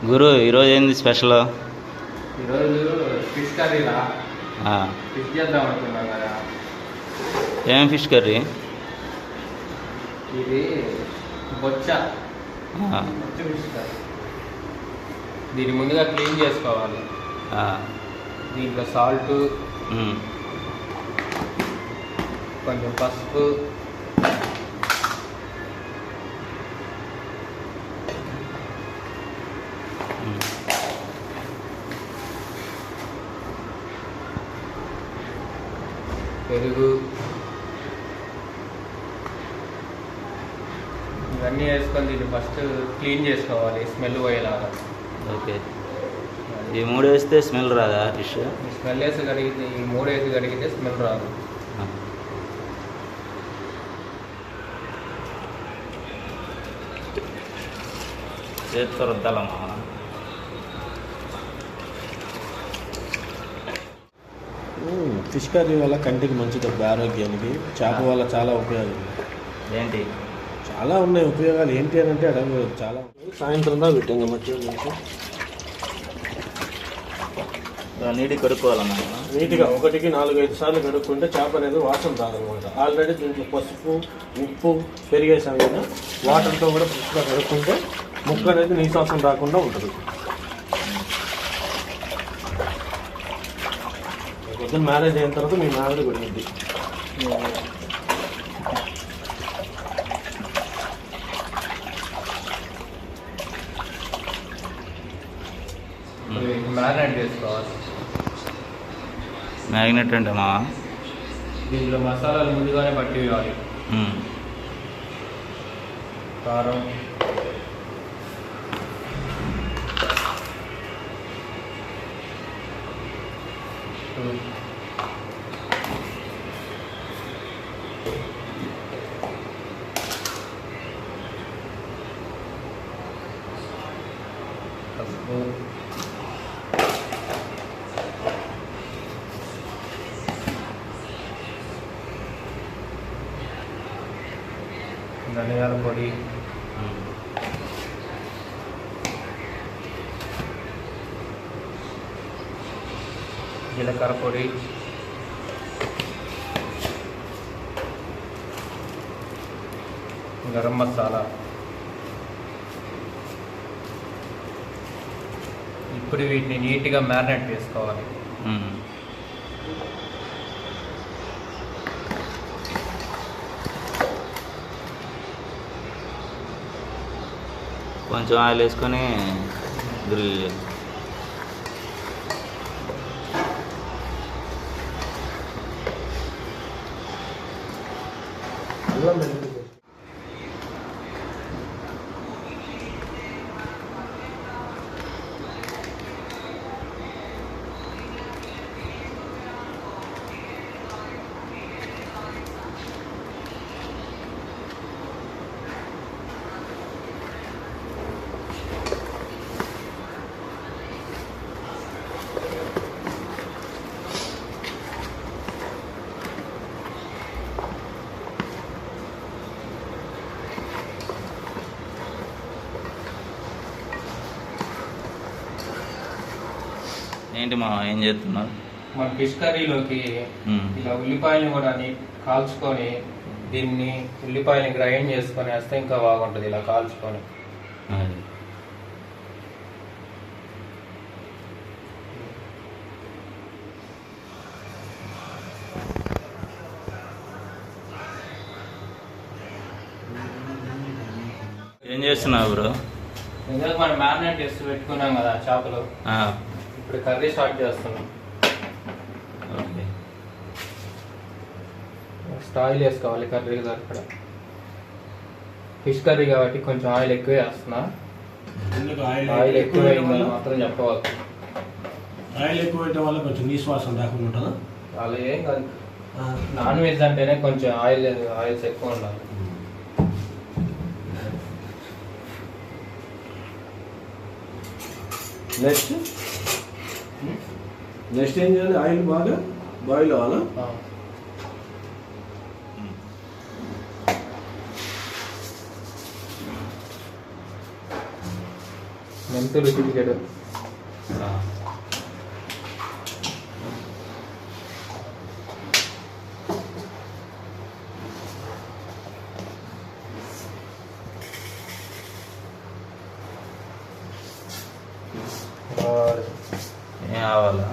గురు ఈరోజు ఏంది స్పెషల్? ఈరోజు ఫిష్ కర్రీలా ఫిష్ చేద్దాం అనుకున్నాం కదా. ఏం ఫిష్ కర్రీ? ఇది బొచ్చ ఫిష్ కర్రీ. దీన్ని ముందుగా క్లీన్ చేసుకోవాలి. దీంట్లో సాల్ట్, కొంచెం పసుపు, పెరుగు ఇవన్నీ వేసుకొని దీన్ని ఫస్ట్ క్లీన్ చేసుకోవాలి, స్మెల్ పోయేలాగా. ఓకే, ఈ మూడు వేస్తే స్మెల్ రాదా ఫిష్? స్మెల్ వేసి కడిగితే, ఈ మూడు వేసి కడిగితే స్మెల్ రాదు. చేతితో రుద్దాలమ్మా. ఫిష్ కర్రీ వల్ల కంటికి మంచిది, ఆరోగ్యానికి. చేప వల్ల చాలా ఉపయోగాలు. ఏంటి? చాలా ఉన్నాయి ఉపయోగాలు. ఏంటి అని అంటే అడగ చాలా. సాయంత్రం దా పెట్టాం మధ్య నీటి కడుక్కోవాలమ్మా. నీట్గా 1-4-5 సార్లు కడుక్కుంటే చేప అనేది వాసన రాదనమాట. ఆల్రెడీ దీంట్లో పసుపు, ఉప్పు పెరిగేసాం కదా, వాటర్తో కూడా ఫ్రెష్గా కడుక్కుంటే ముక్క అనేది నీసు వాసన రాకుండా ఉంటుంది. పొద్దున్న మ్యారేజ్ అయిన తర్వాత మీ మ్యారేజ్ పడింది. మ్యారినేట్ చేసుకోవాలి. మ్యాగ్నెట్ అంటే మా దీంట్లో మసాలాలు ముందుగానే పట్టి వేయాలి. కారం, పసుపు, ధనియాల పొడి, జీలకర్ర పొడి, గరం మసాలా. ఇప్పుడు వీటిని నీట్గా మ్యారినేట్ చేసుకోవాలి. కొంచెం ఆయిల్ వేసుకొని గ్రిల్ చేయాలి. ఏంటి మా ఏం చేస్తున్నారు? మన ఫిష్ కర్రీలోకి ఇలా ఉల్లిపాయలు కూడా కాల్చుకొని, దీన్ని ఉల్లిపాయని గ్రైండ్ చేసుకొని వేస్తే ఇంకా బాగుంటుంది. ఇలా కాల్చుకొని ఏం చేస్తున్నావు బ్రో? ఇందాక మనం మ్యారినేట్ చేసి పెట్టుకున్నాం కదా చేపలు, ఇప్పుడు కర్రీ స్టార్ట్ చేస్తున్నాం. ఓకే, ఫస్ట్ ఆయిల్ వేసుకోవాలి. కర్రీ అక్కడ ఫిష్ కర్రీ కాబట్టి కొంచెం ఆయిల్ ఎక్కువ వేస్తున్నా. ఆయిల్ ఎక్కువ వేయాలని మాత్రం చెప్పవచ్చు. ఆయిల్ ఎక్కువ వేయటం వల్ల కొంచెం నీసు వాసన రాకుండా ఉంటుందా? అలా ఏం కాదు. నాన్ వెజ్ అంటేనే కొంచెం ఆయిల్స్ ఎక్కువ ఉండాలి. నెక్స్ట్ ఏం చేయాలి? ఆయిల్ బాగా బాయిల్ అవ్వాలా? మెంతులు చిటికెడు, ఏం కావాలా?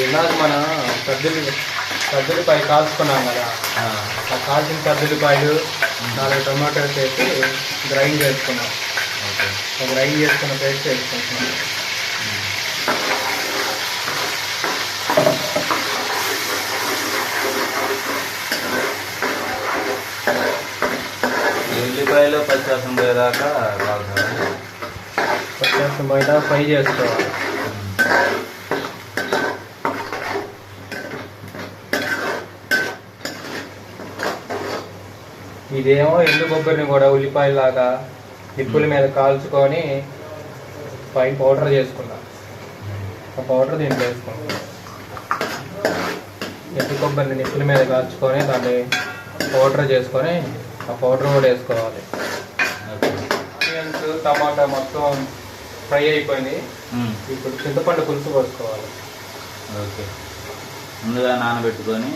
ఇందాక మన సర్దులపాయ కాల్చుకున్నాం కదా, ఆ కాల్చిన సర్దులపాయలు 4 టొమాటోస్ వేసి గ్రైండ్ చేసుకున్నాం. గ్రైండ్ చేసుకున్న పేస్ట్ వేసుకుంటున్నాం. ఉల్లిపాయలు పచ్చివాసన పోయేదాకా బాగా పచ్చివాసన పోయేదాకా ఫ్రై చేసుకోవాలి. ఇదేమో ఎండు కొబ్బరిని కూడా ఉల్లిపాయలాగా నిప్పుల మీద కాల్చుకొని పైన పౌడర్ చేసుకున్నాం. ఆ పౌడర్ దీంట్లో వేసుకుంటాం. ఎండు కొబ్బరిని నిప్పుల మీద కాల్చుకొని దాన్ని పౌడర్ చేసుకొని ఆ పౌడర్ కూడా వేసుకోవాలి. ఆనియన్స్ టమాటా మొత్తం ఫ్రై అయిపోయింది. ఇప్పుడు చింతపండు పులుసు పోసుకోవాలి. ఓకే, ముందుగా నానబెట్టుకొని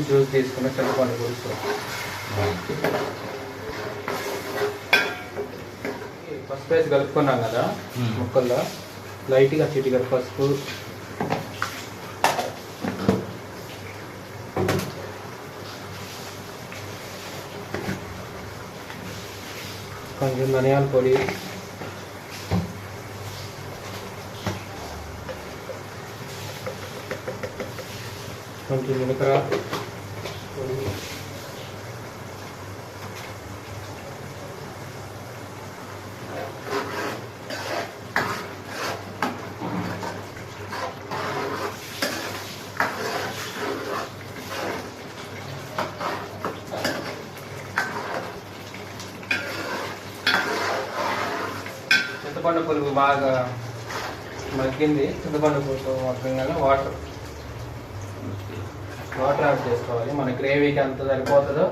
జ్యూస్ తీసుకుని చింతపండు పులుసు. పసుపు వేసి కలుపుకున్నాం కదా ముక్కల్లో, లైట్గా చిటికెడు పసుపు, కొంచెం ధనియాల పొడి, కొంచెం జీలకర్ర పొడి, చింతపండు పులుపు బాగా మగ్గింది. చింతపండు పులుపు మగ్గంగానే వాటర్ యాడ్ చేసుకోవాలి. మన గ్రేవీకి ఎంత సరిపోతుందో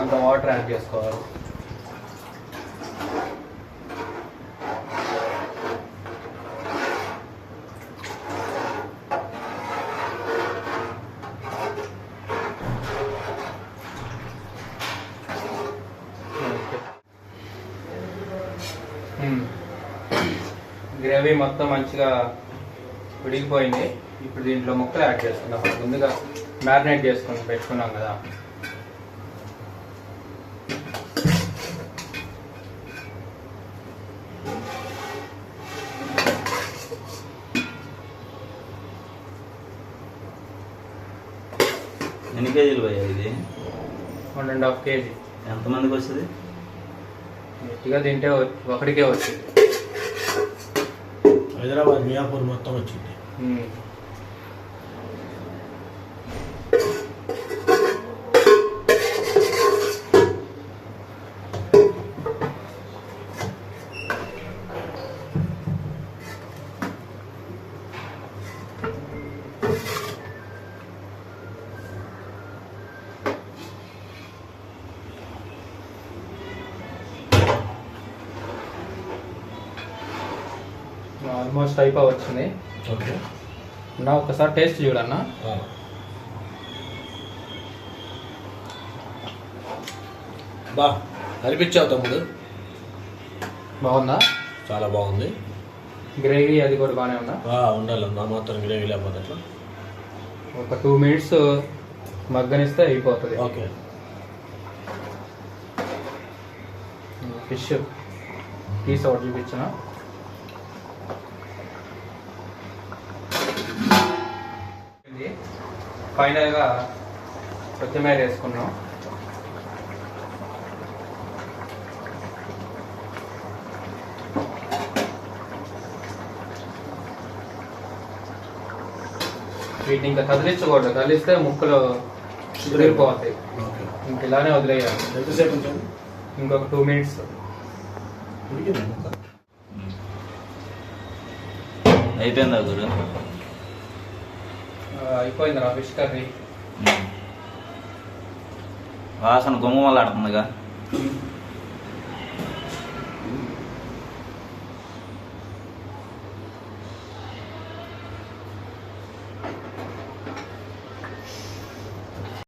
అంత వాటర్ యాడ్ చేసుకోవాలి. గ్రేవీ మొత్తం మంచిగా ఉడికిపోయింది. ఇప్పుడు దీంట్లో ముక్కలు యాడ్ చేసుకుందాం. ముందుగా మ్యారినేట్ చేసుకొని పెట్టుకున్నాం కదా, ఎన్ని కేజీలు పోయాయి ఇది? 1.5 kg. ఎంతమందికి వస్తుంది? గట్టిగా తింటే ఒకటికే వచ్చింది. హైదరాబాద్ మియాపూర్ మొత్తం వచ్చింది. ఆల్మోస్ట్ అయిపోయి వచ్చింది. ఓకే, నా ఒకసారి టేస్ట్ చూడన్నా. బా అనిపించావు తమ్ముడు, బాగుందా? చాలా బాగుంది. గ్రేవీ అది కూడా బాగానే ఉందా? ఉండాలి, నా మాత్రం గ్రేవీ లేకపోతే అట్లా. ఒక 2 minutes మగ్గనిస్తే అయిపోతుంది. ఓకే, ఫిష్ పీస్ ఒకటి చూపించిన. ఫైనల్గా కొత్తిమీర వేసుకున్నాం. వీటిని ఇంకా కదిలించకూడదు, కదిలిస్తే ముక్కలు ఉడికిపోతాయి. ఓకే. ఇంక ఇలానే వదిలేయాలి. ఎంతసేపు ఉంచండి? ఇంకొక 2 minutes. ఉడికింది ముక్క. అయిపోయిందా గురు? అయిపోయింది రా ఫిష్ కర్రీ. వాసన గుమ్మలాడుతుందిగా.